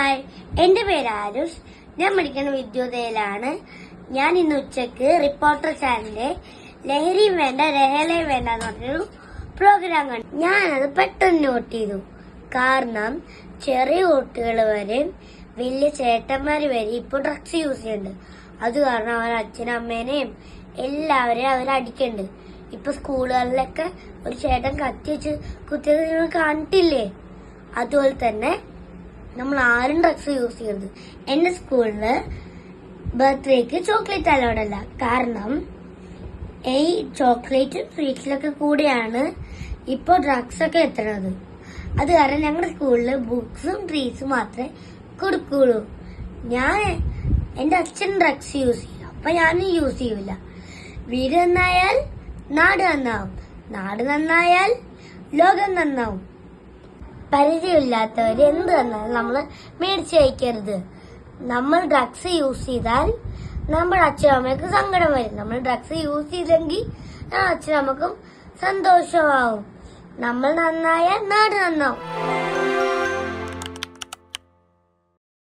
Hi, എന്റെ പേര് ആരുഷ്. ഞാൻ പഠിക്കുന്ന വിദ്യോദയയിലാണ്. ഞാൻ ഇന്ന് ഉച്ചക്ക് റിപ്പോർട്ടർ ചാനലിന്റെ ലഹരിയും വേണ്ട ലഹളയും വേണ്ട എന്ന് പറഞ്ഞൊരു പ്രോഗ്രാം കണ്ടു. ഞാനത് പെട്ടെന്ന് നോട്ട് ചെയ്തു. കാരണം ചെറിയ കുട്ടികൾ വരെ വലിയ ചേട്ടന്മാര് വരെ ഇപ്പൊ ഡ്രഗ്സ് യൂസ് ചെയ്യുന്നുണ്ട്. അത് കാരണം അവർ അച്ഛനും അമ്മേനെയും എല്ലാവരെയും അവരടിക്കുന്നുണ്ട്. ഇപ്പൊ സ്കൂളുകളിലൊക്കെ ഒരു ചേട്ടൻ കത്തി വെച്ച് കുത്തിയത് നിങ്ങൾ കണ്ടിട്ടില്ലേ? അതുപോലെ തന്നെ നമ്മൾ ആരും ഡ്രഗ്സ് യൂസ് ചെയ്യരുത്. എന്റെ സ്കൂളില് ബർത്ത്ഡേക്ക് ചോക്ലേറ്റ് അലൗഡ് അല്ല. കാരണം ഈ ചോക്ലേറ്റും സ്വീറ്റ്സിലൊക്കെ കൂടിയാണ് ഇപ്പൊ ഡ്രഗ്സ് ഒക്കെ എത്തുന്നത്. അത് കാരണം ഞങ്ങളുടെ സ്കൂളില് ബുക്സും ട്രീസും മാത്രമേ കൊടുക്കുള്ളൂ. എന്റെ അച്ഛൻ ഡ്രഗ്സ് യൂസ് ചെയ്യില്ല, അപ്പൊ ഞാനും യൂസ് ചെയ്യൂല. വീട് നന്നായാൽ നാട് നന്നാവും, നാട് നന്നായാൽ ലോകം നന്നാവും. പരിചയമില്ലാത്തവര് എന്ത് തന്നാലും നമ്മൾ മേടിച്ച് കഴിക്കരുത്. നമ്മൾ ഡ്രഗ്സ് യൂസ് ചെയ്താൽ നമ്മുടെ അച്ഛനമ്മയ്ക്ക് സങ്കടം വരും. നമ്മൾ ഡ്രഗ്സ് യൂസ് ചെയ്തെങ്കിൽ അച്ഛനമ്മക്കും സന്തോഷമാവും. നമ്മൾ നന്നായാൽ നാട് നന്നാവും.